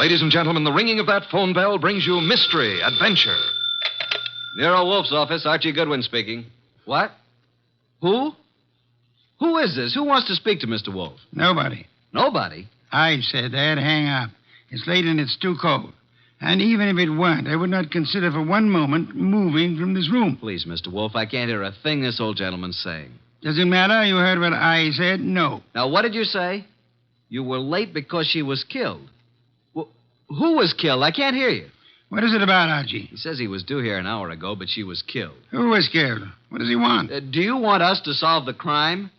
Ladies and gentlemen, the ringing of that phone bell brings you mystery, adventure. Nero Wolfe's office, Archie Goodwin speaking. What? Who? Who is this? Who wants to speak to Mr. Wolfe? Nobody. Nobody? I said that. Hang up. It's late and it's too cold. And even if it weren't, I would not consider for one moment moving from this room. Please, Mr. Wolfe, I can't hear a thing this old gentleman's saying. Does it matter? You heard what I said? No. Now, what did you say? You were late because she was killed. Well, who was killed? I can't hear you. What is it about, Archie? He says he was due here an hour ago, but she was killed. Who was killed? What does he want? Do you want us to solve the crime?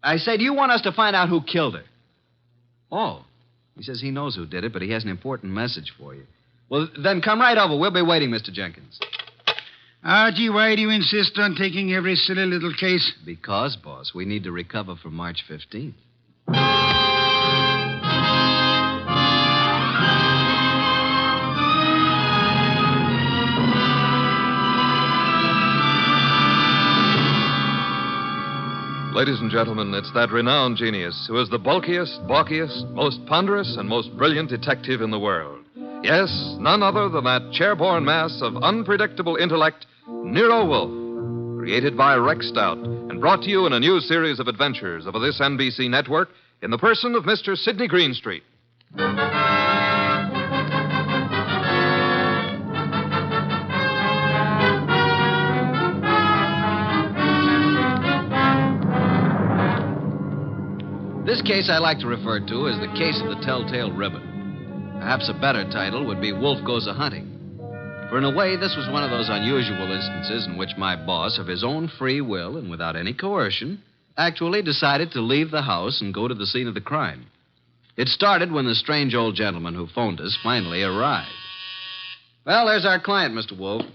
I say, do you want us to find out who killed her? Oh. He says he knows who did it, but he has an important message for you. Well, then come right over. We'll be waiting, Mr. Jenkins. Archie, why do you insist on taking every silly little case? Because, boss, we need to recover for March 15th. Ladies and gentlemen, it's that renowned genius who is the bulkiest, balkiest, most ponderous, and most brilliant detective in the world. Yes, none other than that chairborne mass of unpredictable intellect, Nero Wolfe, created by Rex Stout and brought to you in a new series of adventures over this NBC network in the person of Mr. Sydney Greenstreet. This case I like to refer to as the case of the Telltale Ribbon. Perhaps a better title would be Wolfe Goes A-Hunting. For in a way, this was one of those unusual instances in which my boss, of his own free will and without any coercion, actually decided to leave the house and go to the scene of the crime. It started when the strange old gentleman who phoned us finally arrived. Well, there's our client, Mr. Wolfe.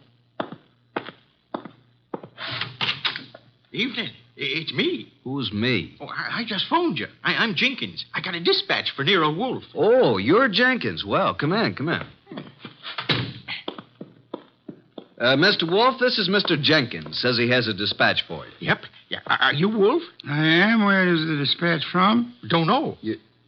Evening. It's me. Who's me? Oh, I just phoned you. I'm Jenkins. I got a dispatch for Nero Wolfe. Oh, you're Jenkins. Well, come in. Mr. Wolfe, this is Mr. Jenkins. Says he has a dispatch for you. Yep. Yeah. Are you Wolfe? I am. Where is the dispatch from? Don't know.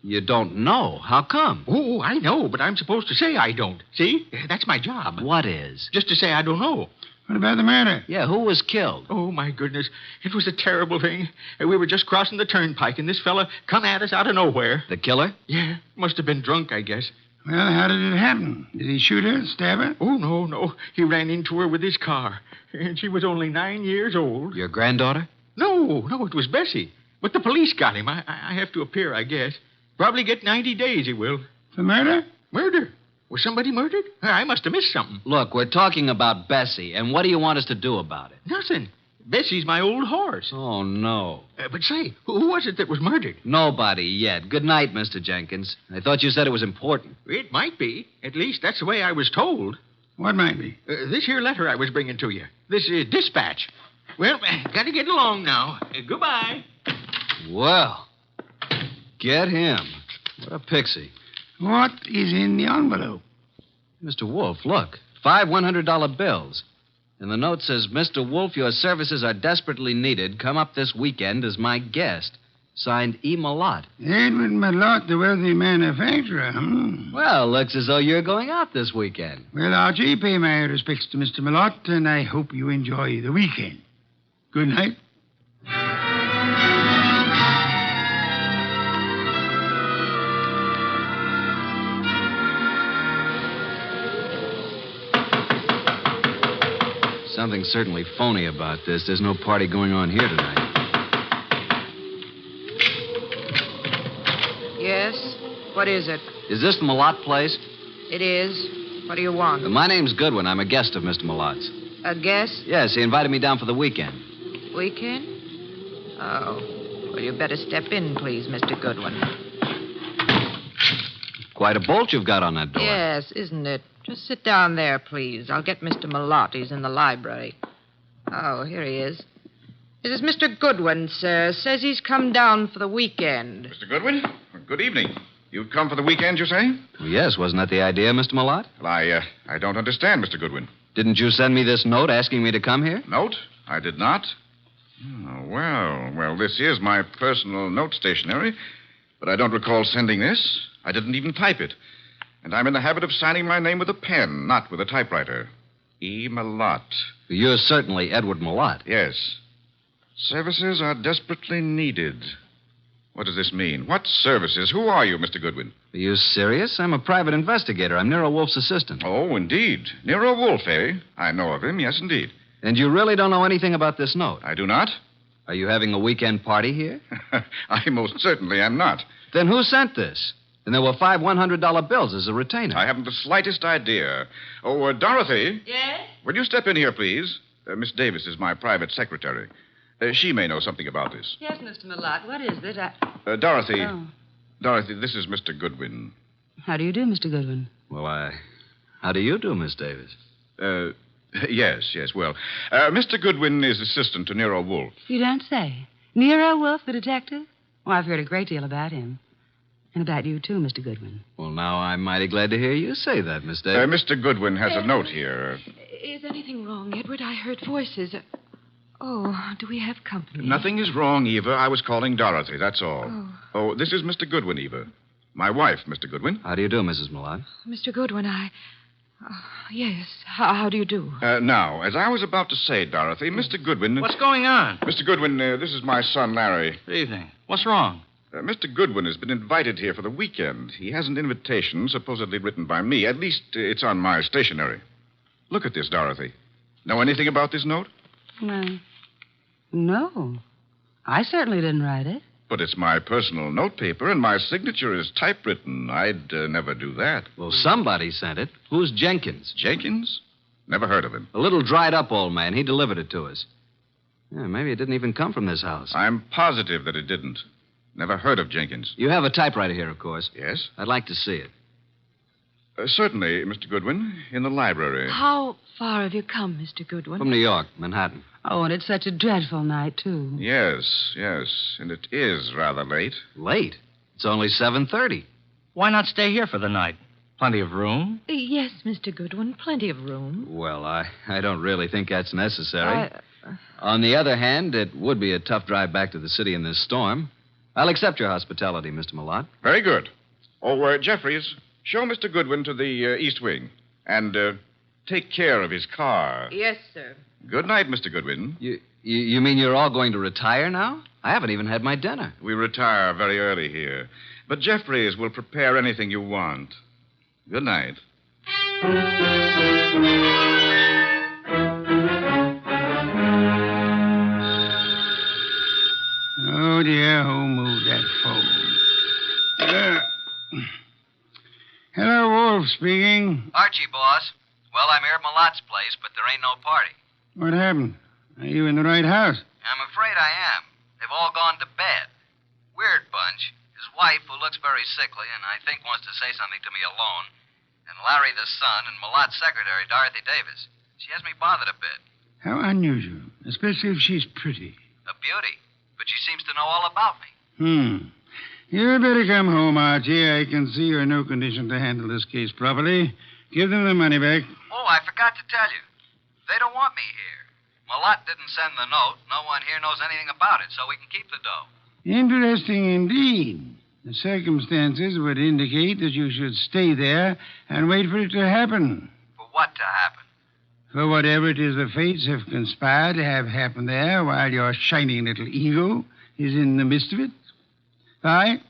You don't know? How come? Oh, I know, but I'm supposed to say I don't. See? That's my job. What is? Just to say I don't know. What about the murder? Yeah, who was killed? Oh, my goodness. It was a terrible thing. We were just crossing the turnpike, and this fella come at us out of nowhere. The killer? Yeah. Must have been drunk, I guess. Well, how did it happen? Did he shoot her, stab her? Oh, no. He ran into her with his car. And she was only 9 years old. Your granddaughter? No, it was Bessie. But the police got him. I have to appear, I guess. Probably get 90 days, he will. For murder? Murder? Was somebody murdered? I must have missed something. Look, we're talking about Bessie, and what do you want us to do about it? Nothing. Bessie's my old horse. Oh, no. But say, who was it that was murdered? Nobody yet. Good night, Mr. Jenkins. I thought you said it was important. It might be. At least that's the way I was told. What might be? This here letter I was bringing to you. This dispatch. Well, gotta get along now. Goodbye. Well, get him. What a pixie. What is in the envelope? Mr. Wolfe, look. 5 $100 bills. And the note says, Mr. Wolfe, your services are desperately needed. Come up this weekend as my guest. Signed E. Malott. Edward Malott, the wealthy manufacturer. Well, looks as though you're going out this weekend. Well, Archie, pay my respects to Mr. Malott, and I hope you enjoy the weekend. Good night. Something's certainly phony about this. There's no party going on here tonight. Yes? What is it? Is this the Malott place? It is. What do you want? My name's Goodwin. I'm a guest of Mr. Malott's. A guest? Yes, he invited me down for the weekend. Weekend? Oh. Well, you better step in, please, Mr. Goodwin. Quite a bolt you've got on that door. Yes, isn't it? Just sit down there, please. I'll get Mr. Malott. He's in the library. Oh, here he is. This is Mr. Goodwin, sir. Says he's come down for the weekend. Mr. Goodwin, good evening. You've come for the weekend, you say? Well, yes, wasn't that the idea, Mr. Malott? Well, I don't understand, Mr. Goodwin. Didn't you send me this note asking me to come here? Note? I did not. Oh, well, this is my personal note stationery, but I don't recall sending this. I didn't even type it. And I'm in the habit of signing my name with a pen, not with a typewriter. E. Malott. You're certainly Edward Malott. Yes. Services are desperately needed. What does this mean? What services? Who are you, Mr. Goodwin? Are you serious? I'm a private investigator. I'm Nero Wolfe's assistant. Oh, indeed. Nero Wolfe, eh? I know of him, yes, indeed. And you really don't know anything about this note? I do not. Are you having a weekend party here? I most certainly am not. Then who sent this? And there were 5 $100 bills as a retainer. I haven't the slightest idea. Oh, Dorothy. Yes? Will you step in here, please? Miss Davis is my private secretary. She may know something about this. Yes, Mr. Malott. What is it? Dorothy. Oh. Dorothy, this is Mr. Goodwin. How do you do, Mr. Goodwin? Well, how do you do, Miss Davis? Yes. Well, Mr. Goodwin is assistant to Nero Wolfe. You don't say. Nero Wolfe, the detective? Oh, I've heard a great deal about him. And about you, too, Mr. Goodwin. Well, now I'm mighty glad to hear you say that, Miss Davis. Mr. Goodwin has a note here. Is anything wrong, Edward? I heard voices. Oh, do we have company? Nothing is wrong, Eva. I was calling Dorothy, that's all. Oh, this is Mr. Goodwin, Eva. My wife, Mr. Goodwin. How do you do, Mrs. Malott? Mr. Goodwin, yes. How do you do? Now, as I was about to say, Dorothy, Mr. Goodwin... What's going on? Mr. Goodwin, this is my son, Larry. Good evening. What's wrong? Mr. Goodwin has been invited here for the weekend. He has an invitation supposedly written by me. At least it's on my stationery. Look at this, Dorothy. Know anything about this note? Well, no. I certainly didn't write it. But it's my personal notepaper, and my signature is typewritten. I'd never do that. Well, somebody sent it. Who's Jenkins? Jenkins? Never heard of him. A little dried up old man. He delivered it to us. Yeah, maybe it didn't even come from this house. I'm positive that it didn't. Never heard of Jenkins. You have a typewriter here, of course. Yes? I'd like to see it. Certainly, Mr. Goodwin, in the library. How far have you come, Mr. Goodwin? From New York, Manhattan. Oh, and it's such a dreadful night, too. Yes. And it is rather late. Late? It's only 7:30. Why not stay here for the night? Plenty of room? Yes, Mr. Goodwin, plenty of room. Well, I don't really think that's necessary. On the other hand, it would be a tough drive back to the city in this storm. I'll accept your hospitality, Mr. Malott. Very good. Oh, Jeffries, show Mr. Goodwin to the East Wing. And take care of his car. Yes, sir. Good night, Mr. Goodwin. You mean you're all going to retire now? I haven't even had my dinner. We retire very early here. But Jeffries will prepare anything you want. Good night. Oh, dear, who moved that phone? Hello, Wolf speaking. Archie, boss. Well, I'm here at Malott's place, but there ain't no party. What happened? Are you in the right house? I'm afraid I am. They've all gone to bed. Weird bunch. His wife, who looks very sickly and I think wants to say something to me alone, and Larry the son, and Malott's secretary, Dorothy Davis. She has me bothered a bit. How unusual, especially if she's pretty. A beauty. But she seems to know all about me. You'd better come home, Archie. I can see you're in no condition to handle this case properly. Give them the money back. Oh, I forgot to tell you. They don't want me here. Malott didn't send the note. No one here knows anything about it, so we can keep the dough. Interesting indeed. The circumstances would indicate that you should stay there and wait for it to happen. For what to happen? For whatever it is the fates have conspired to have happen there while your shining little ego is in the midst of it. Bye.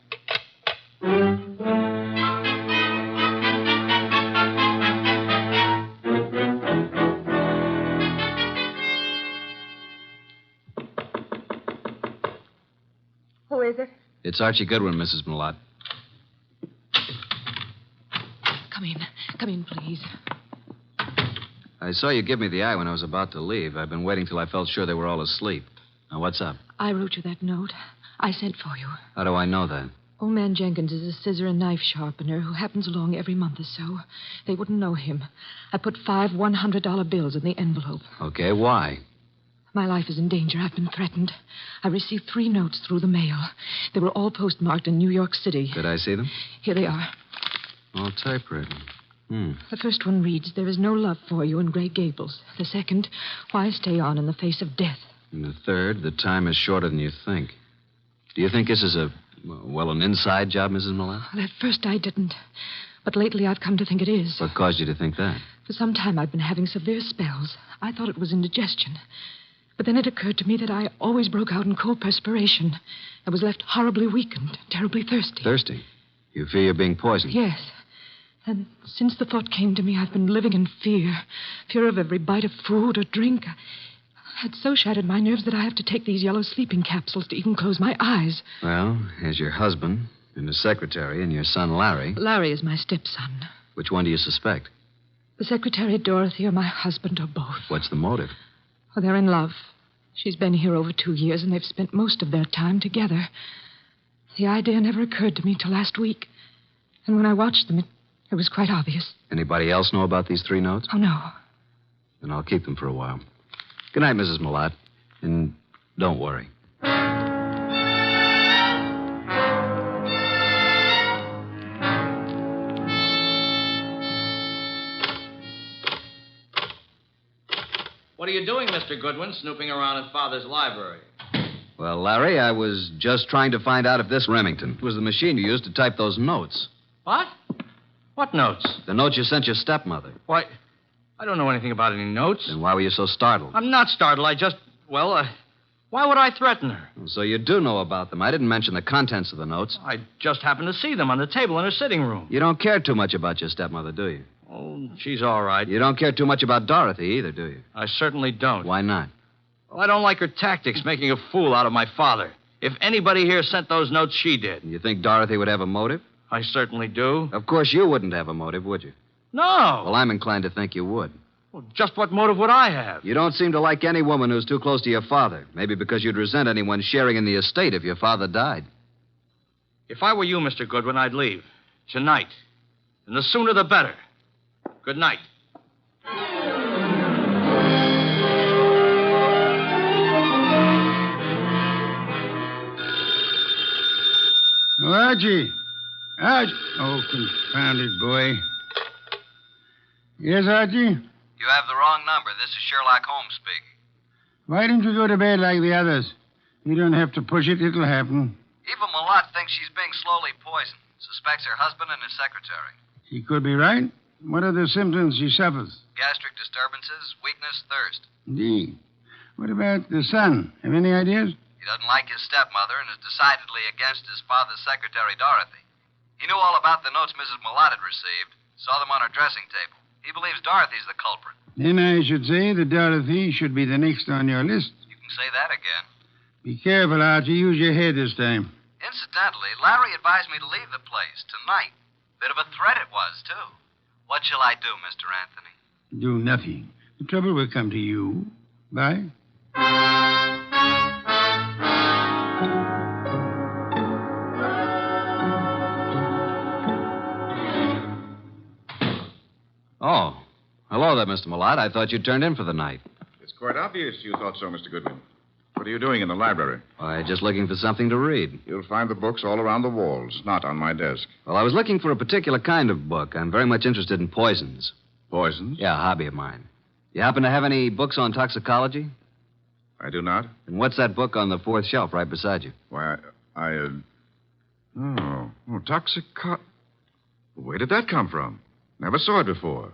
Who is it? It's Archie Goodwin, Mrs. Malott. Come in, please. I saw you give me the eye when I was about to leave. I've been waiting till I felt sure they were all asleep. Now, what's up? I wrote you that note. I sent for you. How do I know that? Old man Jenkins is a scissor and knife sharpener who happens along every month or so. They wouldn't know him. I put 5 $100 bills in the envelope. Okay, why? My life is in danger. I've been threatened. I received 3 notes through the mail. They were all postmarked in New York City. Did I see them? Here they are. All typewritten. The first one reads, "There is no love for you in Grey Gables." The second, "Why stay on in the face of death?" And the third, "The time is shorter than you think." Do you think this is an inside job, Mrs. Malott? Well, at first I didn't. But lately I've come to think it is. What caused you to think that? For some time I've been having severe spells. I thought it was indigestion. But then it occurred to me that I always broke out in cold perspiration. I was left horribly weak and terribly thirsty. Thirsty? You fear you're being poisoned? Yes. And since the thought came to me, I've been living in fear. Fear of every bite of food or drink. I had so shattered my nerves that I have to take these yellow sleeping capsules to even close my eyes. Well, here's your husband and his secretary and your son, Larry. Larry is my stepson. Which one do you suspect? The secretary, Dorothy, or my husband, or both. What's the motive? Oh, they're in love. She's been here over 2 years, and they've spent most of their time together. The idea never occurred to me till last week. And when I watched them, it was quite obvious. Anybody else know about these 3 notes? Oh, no. Then I'll keep them for a while. Good night, Mrs. Malott. And don't worry. What are you doing, Mr. Goodwin, snooping around in Father's library? Well, Larry, I was just trying to find out if this Remington was the machine you used to type those notes. What? What notes? The notes you sent your stepmother. Why, I don't know anything about any notes. Then why were you so startled? I'm not startled. Why would I threaten her? So you do know about them. I didn't mention the contents of the notes. I just happened to see them on the table in her sitting room. You don't care too much about your stepmother, do you? Oh, she's all right. You don't care too much about Dorothy either, do you? I certainly don't. Why not? Well, I don't like her tactics, making a fool out of my father. If anybody here sent those notes, she did. You think Dorothy would have a motive? I certainly do. Of course you wouldn't have a motive, would you? No. Well, I'm inclined to think you would. Well, just what motive would I have? You don't seem to like any woman who's too close to your father. Maybe because you'd resent anyone sharing in the estate if your father died. If I were you, Mr. Goodwin, I'd leave. Tonight. And the sooner the better. Good night. Oh, Archie. Archie. Oh, confounded boy. Yes, Archie? You have the wrong number. This is Sherlock Holmes speaking. Why don't you go to bed like the others? You don't have to push it. It'll happen. Eva Malott thinks she's being slowly poisoned. Suspects her husband and his secretary. She could be right. What are the symptoms she suffers? Gastric disturbances, weakness, thirst. Indeed. What about the son? Have any ideas? He doesn't like his stepmother and is decidedly against his father's secretary, Dorothy. He knew all about the notes Mrs. Malott had received, saw them on her dressing table. He believes Dorothy's the culprit. Then I should say that Dorothy should be the next on your list. You can say that again. Be careful, Archie. Use your head this time. Incidentally, Larry advised me to leave the place tonight. Bit of a threat it was, too. What shall I do, Mr. Anthony? Do nothing. The trouble will come to you. Bye. Oh. Hello there, Mr. Malott. I thought you'd turned in for the night. It's quite obvious you thought so, Mr. Goodwin. What are you doing in the library? Why, just looking for something to read. You'll find the books all around the walls, not on my desk. Well, I was looking for a particular kind of book. I'm very much interested in poisons. Poisons? Yeah, a hobby of mine. You happen to have any books on toxicology? I do not. And what's that book on the 4th shelf right beside you? Why, Where did that come from? Never saw it before.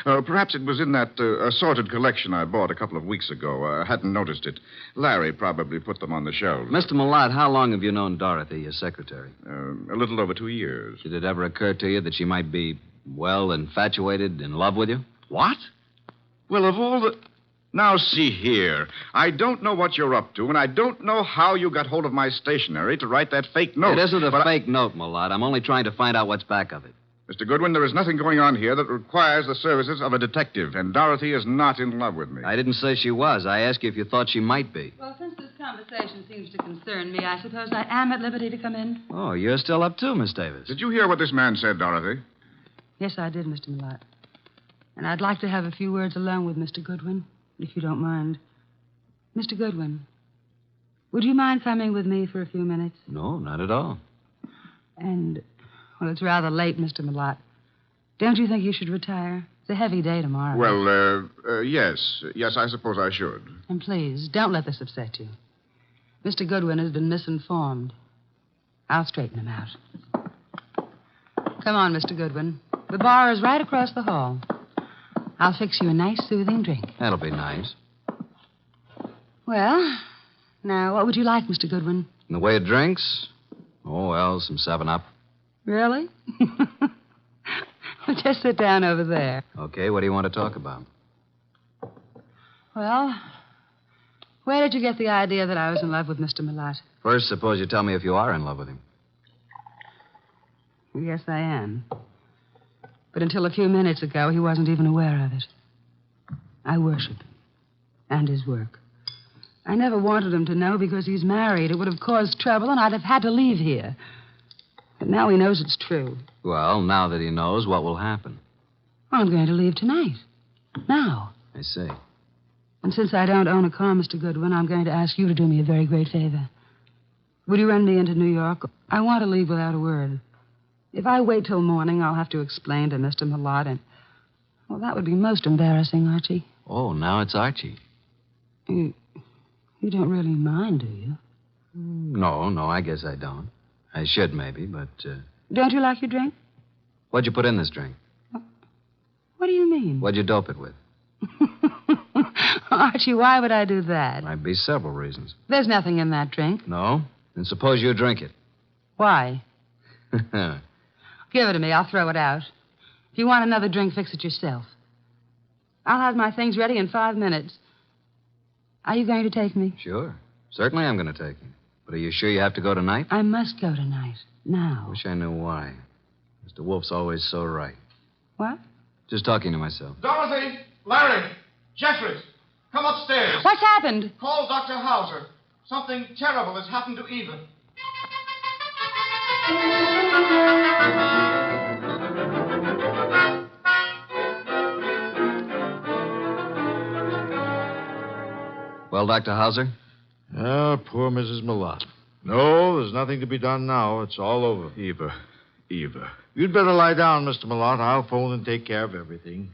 Perhaps it was in that assorted collection I bought a couple of weeks ago. I hadn't noticed it. Larry probably put them on the shelf. Mr. Malott, how long have you known Dorothy, your secretary? A little over 2 years. Did it ever occur to you that she might be, well, infatuated, in love with you? What? Well, of all the... Now, see here. I don't know what you're up to, and I don't know how you got hold of my stationery to write that fake note. It isn't a fake note, Malott. I'm only trying to find out what's back of it. Mr. Goodwin, there is nothing going on here that requires the services of a detective, and Dorothy is not in love with me. I didn't say she was. I asked you if you thought she might be. Well, since this conversation seems to concern me, I suppose I am at liberty to come in. Oh, you're still up too, Miss Davis. Did you hear what this man said, Dorothy? Yes, I did, Mr. Malott. And I'd like to have a few words alone with Mr. Goodwin, if you don't mind. Mr. Goodwin, would you mind coming with me for a few minutes? No, not at all. And, well, it's rather late, Mr. Malott. Don't you think you should retire? It's a heavy day tomorrow. Well, yes. Yes, I suppose I should. And please, don't let this upset you. Mr. Goodwin has been misinformed. I'll straighten him out. Come on, Mr. Goodwin. The bar is right across the hall. I'll fix you a nice, soothing drink. That'll be nice. Well, now, what would you like, Mr. Goodwin? In the way of drinks? Oh, well, some 7-Up. Really? Well, just sit down over there. Okay, what do you want to talk about? Well, where did you get the idea that I was in love with Mr. Millot? First, suppose you tell me if you are in love with him. Yes, I am. But until a few minutes ago, he wasn't even aware of it. I worship him and his work. I never wanted him to know because he's married. It would have caused trouble, and I'd have had to leave here. But now he knows it's true. Well, now that he knows, what will happen? I'm going to leave tonight. Now. I see. And since I don't own a car, Mr. Goodwin, I'm going to ask you to do me a very great favor. Would you run me into New York? I want to leave without a word. If I wait till morning, I'll have to explain to Mr. Millot, and... Well, that would be most embarrassing, Archie. Oh, now it's Archie. You don't really mind, do you? No, I guess I don't. I should, maybe, but... Don't you like your drink? What'd you put in this drink? What do you mean? What'd you dope it with? Archie, why would I do that? Might be several reasons. There's nothing in that drink. No? Then suppose you drink it. Why? Give it to me. I'll throw it out. If you want another drink, fix it yourself. I'll have my things ready in 5 minutes. Are you going to take me? Sure. Certainly I'm going to take you. But are you sure you have to go tonight? I must go tonight. Now. Wish I knew why. Mr. Wolfe's always so right. What? Just talking to myself. Dorothy, Larry, Jeffries, come upstairs. What's happened? Call Dr. Hauser. Something terrible has happened to Eva. Well, Dr. Hauser? Oh, poor Mrs. Millot. No, there's nothing to be done now. It's all over. Eva. You'd better lie down, Mr. Millot. I'll phone and take care of everything.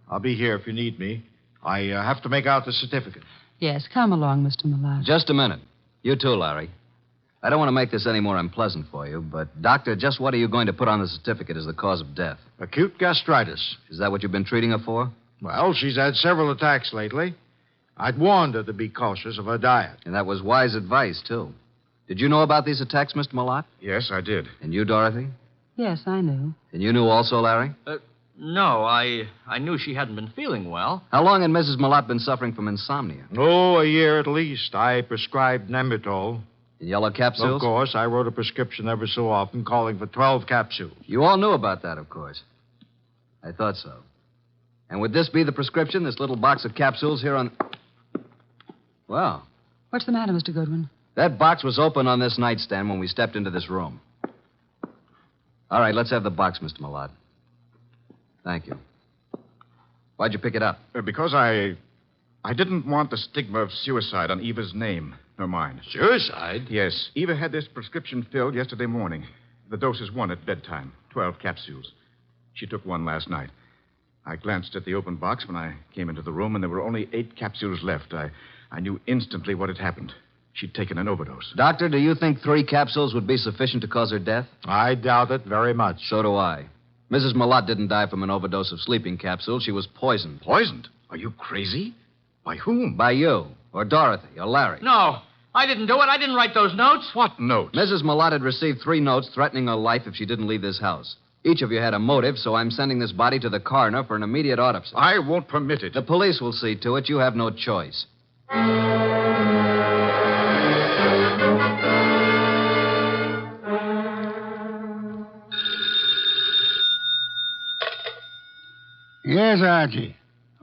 I'll be here if you need me. I have to make out the certificate. Yes, come along, Mr. Millot. Just a minute. You too, Larry. I don't want to make this any more unpleasant for you, but, Doctor, just what are you going to put on the certificate as the cause of death? Acute gastritis. Is that what you've been treating her for? Well, she's had several attacks lately. I'd warned her to be cautious of her diet. And that was wise advice, too. Did you know about these attacks, Mr. Millot? Yes, I did. And you, Dorothy? Yes, I knew. And you knew also, Larry? No, I knew she hadn't been feeling well. How long had Mrs. Millot been suffering from insomnia? Oh, a year at least. I prescribed Nemitol. In yellow capsules? Of course, I wrote a prescription every so often calling for 12 capsules. You all knew about that, of course. I thought so. And would this be the prescription, this little box of capsules here on... Well, What's the matter, Mr. Goodwin? that box was open on this nightstand when we stepped into this room. All right, let's have the box, Mr. Millot. Thank you. Why'd you pick it up? Because I didn't want the stigma of suicide on Eva's name, nor mine. Suicide? Yes. Eva had this prescription filled yesterday morning. The dose is 1 at bedtime, 12 capsules. She took 1 last night. I glanced at the open box when I came into the room, and there were only 8 capsules left. I knew instantly what had happened. She'd taken an overdose. Doctor, do you think 3 capsules would be sufficient to cause her death? I doubt it very much. So do I. Mrs. Millot didn't die from an overdose of sleeping capsules. She was poisoned. Poisoned? Are you crazy? By whom? By you, or Dorothy, or Larry. No, I didn't do it. I didn't write those notes. What notes? Mrs. Millot had received 3 notes threatening her life if she didn't leave this house. Each of you had a motive, so I'm sending this body to the coroner for an immediate autopsy. I won't permit it. The police will see to it. You have no choice. Yes, Archie.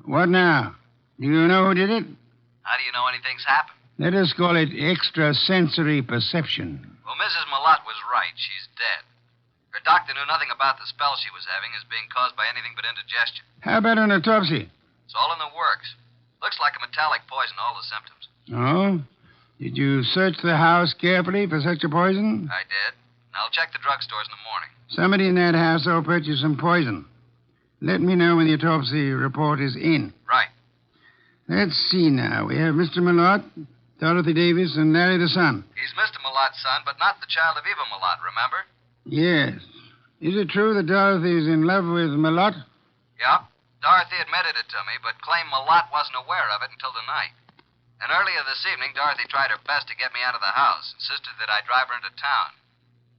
What now? Do you know who did it? How do you know anything's happened? Let us call it extrasensory perception. Well, Mrs. Millot was right. She's dead. Her doctor knew nothing about the spell she was having as being caused by anything but indigestion. How about an autopsy? It's all in the works. Looks like a metallic poison, all the symptoms. Oh? Did you search the house carefully for such a poison? I did. And I'll check the drugstores in the morning. Somebody in that house will purchase some poison. Let me know when the autopsy report is in. Right. Let's see now. We have Mr. Millot, Dorothy Davis, and Larry the son. He's Mr. Millot's son, but not the child of Eva Millot, remember? Yes. Is it true that Dorothy is in love with Malott? Yeah. Dorothy admitted it to me, but claimed Malott wasn't aware of it until tonight. And earlier this evening, Dorothy tried her best to get me out of the house, insisted that I drive her into town.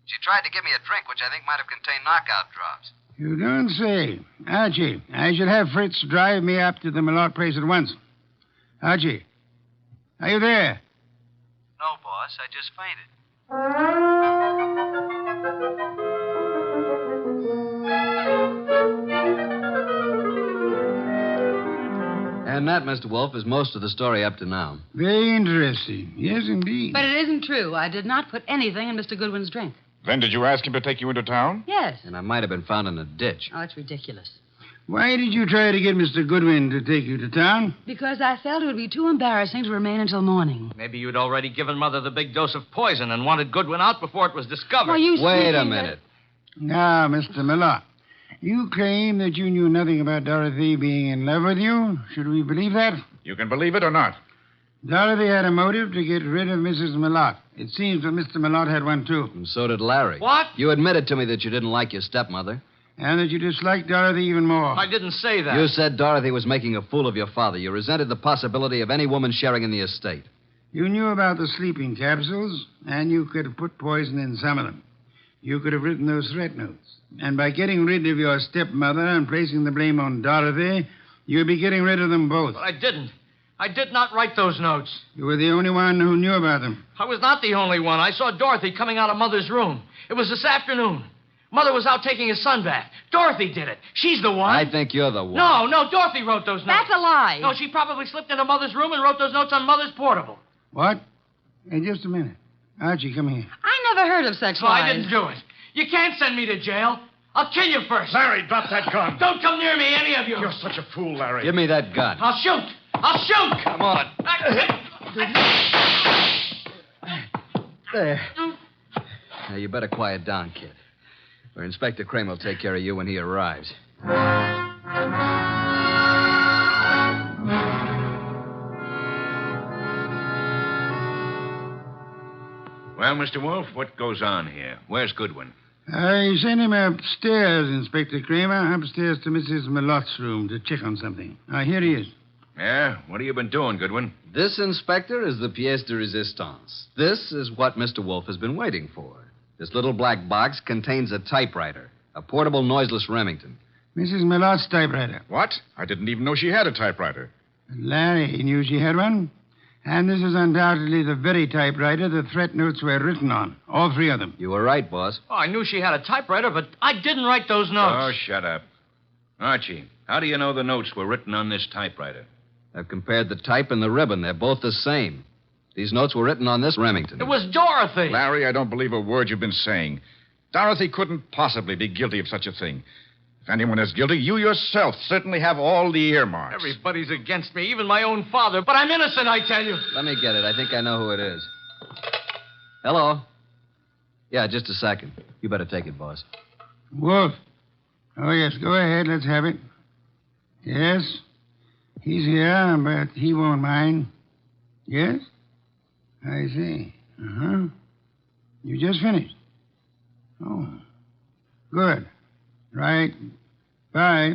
She tried to give me a drink, which I think might have contained knockout drops. You don't say. Archie, I shall have Fritz drive me up to the Malott place at once. Archie, are you there? No, boss. I just fainted. And that, Mr. Wolfe, is most of the story up to now. Very interesting. Yes, indeed. But it isn't true. I did not put anything in Mr. Goodwin's drink. Then did you ask him to take you into town? Yes. And I might have been found in a ditch. Oh, it's ridiculous. Why did you try to get Mr. Goodwin to take you to town? Because I felt it would be too embarrassing to remain until morning. Maybe you'd already given Mother the big dose of poison and wanted Goodwin out before it was discovered. Well, you Wait a sneaking- minute. Now, Mr. Malott, you claim that you knew nothing about Dorothy being in love with you. Should we believe that? You can believe it or not. Dorothy had a motive to get rid of Mrs. Malott. It seems that Mr. Malott had one, too. And so did Larry. What? You admitted to me that you didn't like your stepmother. And that you disliked Dorothy even more. I didn't say that. You said Dorothy was making a fool of your father. You resented the possibility of any woman sharing in the estate. You knew about the sleeping capsules, and you could have put poison in some of them. You could have written those threat notes. And by getting rid of your stepmother and placing the blame on Dorothy, you'd be getting rid of them both. But I didn't. I did not write those notes. You were the only one who knew about them. I was not the only one. I saw Dorothy coming out of Mother's room. It was this afternoon. Mother was out taking a sunbath. Dorothy did it. She's the one. I think you're the one. No, Dorothy wrote those notes. That's a lie. No, she probably slipped into Mother's room and wrote those notes on Mother's portable. What? Hey, just a minute. Archie, come here. I never heard of such So I lies. didn't do it. You can't send me to jail. I'll kill you first. Larry, drop that gun. Don't come near me, any of you. You're such a fool, Larry. Give me that gun. I'll shoot. I'll shoot. Come on. There. Now, you better quiet down, kid. Or Inspector Kramer will take care of you when he arrives. Well, Mr. Wolfe, what goes on here? Where's Goodwin? I sent him upstairs, Inspector Kramer, upstairs to Mrs. Malott's room to check on something. Here he is. Yeah? What have you been doing, Goodwin? This, Inspector, is the pièce de résistance. This is what Mr. Wolfe has been waiting for. This little black box contains a typewriter, a portable noiseless Remington. Mrs. Malott's typewriter. What? I didn't even know she had a typewriter. Larry knew she had one. And this is undoubtedly the very typewriter the threat notes were written on. All three of them. You were right, boss. Oh, I knew she had a typewriter, but I didn't write those notes. Oh, shut up. Archie, how do you know the notes were written on this typewriter? I've compared the type and the ribbon. They're both the same. These notes were written on this Remington. It was Dorothy. Larry, I don't believe a word you've been saying. Dorothy couldn't possibly be guilty of such a thing. If anyone is guilty, you yourself certainly have all the earmarks. Everybody's against me, even my own father. But I'm innocent, I tell you. Let me get it. I think I know who it is. Hello? Yeah, just a second. You better take it, boss. Wolf. Oh, yes, go ahead. Let's have it. Yes? He's here, but he won't mind. Yes? I see. Uh-huh. You just finished? Oh. Good. Right. Bye.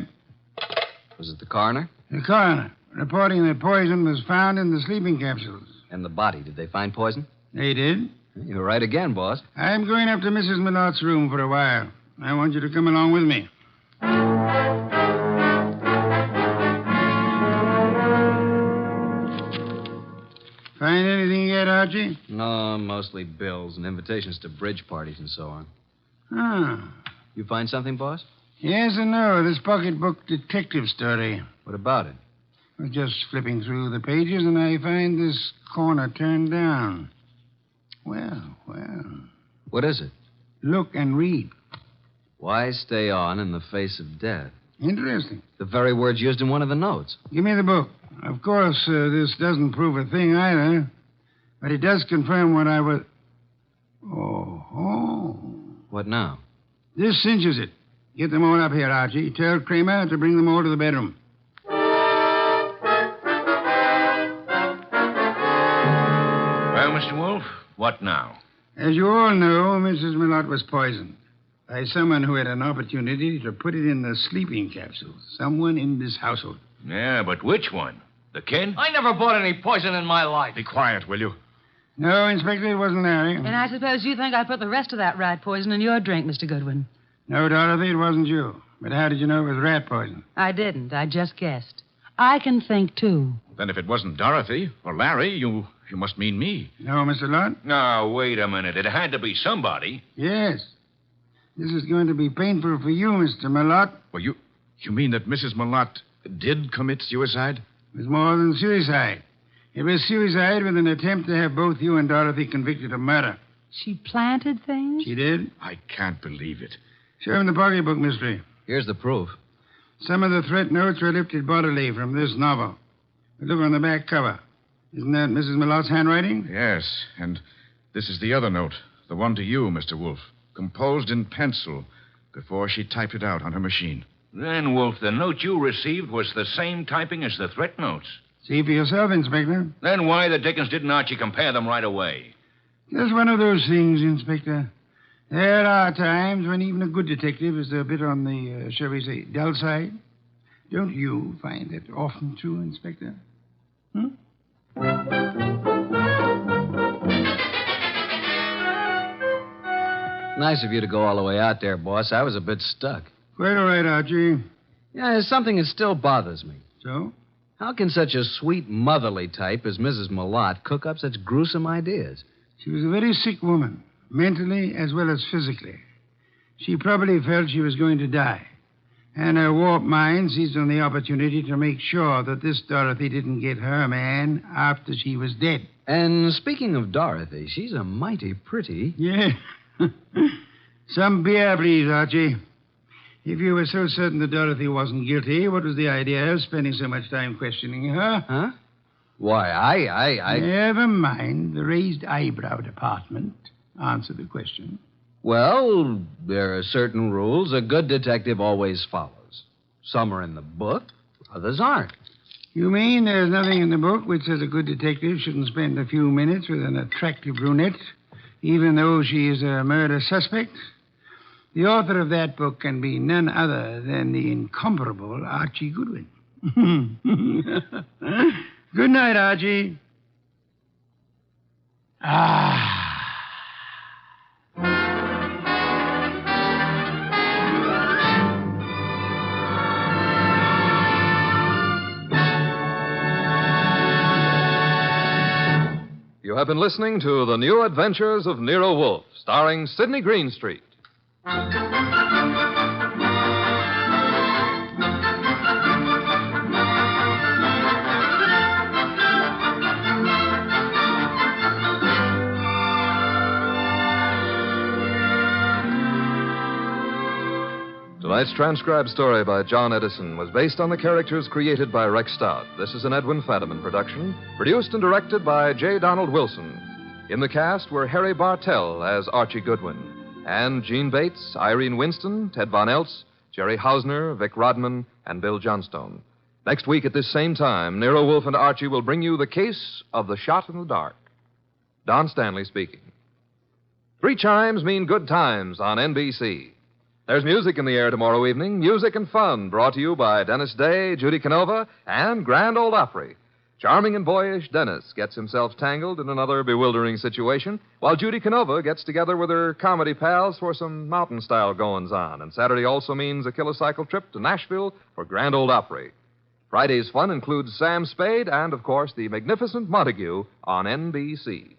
Was it the coroner? The coroner, reporting that poison was found in the sleeping capsules. And the body. Did they find poison? They did. You were right again, boss. I'm going up to Mrs. Malott's room for a while. I want you to come along with me. Find anything yet, Archie? No, mostly bills and invitations to bridge parties and so on. Ah. You find something, boss? Yes and no. This pocketbook detective story. What about it? I was just flipping through the pages, and I find this corner turned down. Well. What is it? Look and read. Why stay on in the face of death? Interesting. The very words used in one of the notes. Give me the book. Of course, this doesn't prove a thing either, but it does confirm what I was... Oh. What now? This cinches it. Get them all up here, Archie. Tell Kramer to bring them all to the bedroom. Well, Mr. Wolfe, what now? As you all know, Mrs. Malott was poisoned. By someone who had an opportunity to put it in the sleeping capsule. Someone in this household. Yeah, but which one? The kid? I never bought any poison in my life. Be quiet, will you? No, Inspector, it wasn't Larry. And I suppose you think I put the rest of that rat poison in your drink, Mr. Goodwin. No, Dorothy, it wasn't you. But how did you know it was rat poison? I didn't. I just guessed. I can think, too. Then if it wasn't Dorothy or Larry, you must mean me. No, Mr. Lott? No, wait a minute. It had to be somebody. Yes. This is going to be painful for you, Mr. Malott. Well, you mean that Mrs. Malott did commit suicide? It was more than suicide. It was suicide with an attempt to have both you and Dorothy convicted of murder. She planted things? She did? I can't believe it. Show him the pocketbook, mystery. Here's the proof. Some of the threat notes were lifted bodily from this novel. But look on the back cover. Isn't that Mrs. Malott's handwriting? Yes, and this is the other note, the one to you, Mr. Wolfe, composed in pencil before she typed it out on her machine. Then, Wolf, the note you received was the same typing as the threat notes. See for yourself, Inspector. Then why the dickens didn't Archie compare them right away? Just one of those things, Inspector. There are times when even a good detective is a bit on the, shall we say, dull side. Don't you find it often true, Inspector? Nice of you to go all the way out there, boss. I was a bit stuck. Quite all right, Archie. Yeah, there's something that still bothers me. So? How can such a sweet, motherly type as Mrs. Malott cook up such gruesome ideas? She was a very sick woman, mentally as well as physically. She probably felt she was going to die. And her warped mind seized on the opportunity to make sure that this Dorothy didn't get her man after she was dead. And speaking of Dorothy, she's a mighty pretty... Yeah. Some beer, please, Archie. If you were so certain that Dorothy wasn't guilty, what was the idea of spending so much time questioning her? Huh? Why, I... Never mind the raised eyebrow department. Answer the question. Well, there are certain rules a good detective always follows. Some are in the book, others aren't. You mean there's nothing in the book which says a good detective shouldn't spend a few minutes with an attractive brunette, even though she is a murder suspect? The author of that book can be none other than the incomparable Archie Goodwin. Good night, Archie. You have been listening to The New Adventures of Nero Wolfe, starring Sydney Greenstreet. Tonight's transcribed story by John Edison was based on the characters created by Rex Stout. This is an Edwin Fadiman production, produced and directed by J. Donald Wilson. In the cast were Harry Bartell as Archie Goodwin, and Gene Bates, Irene Winston, Ted Von Eltz, Jerry Hausner, Vic Rodman, and Bill Johnstone. Next week at this same time, Nero Wolfe and Archie will bring you the case of the shot in the dark. Don Stanley speaking. 3 chimes mean good times on NBC. There's music in the air tomorrow evening, music and fun, brought to you by Dennis Day, Judy Canova, and Grand Ole Opry. Charming and boyish Dennis gets himself tangled in another bewildering situation, while Judy Canova gets together with her comedy pals for some mountain-style goings-on. And Saturday also means a kilocycle trip to Nashville for Grand Ole Opry. Friday's fun includes Sam Spade and, of course, the magnificent Montague on NBC.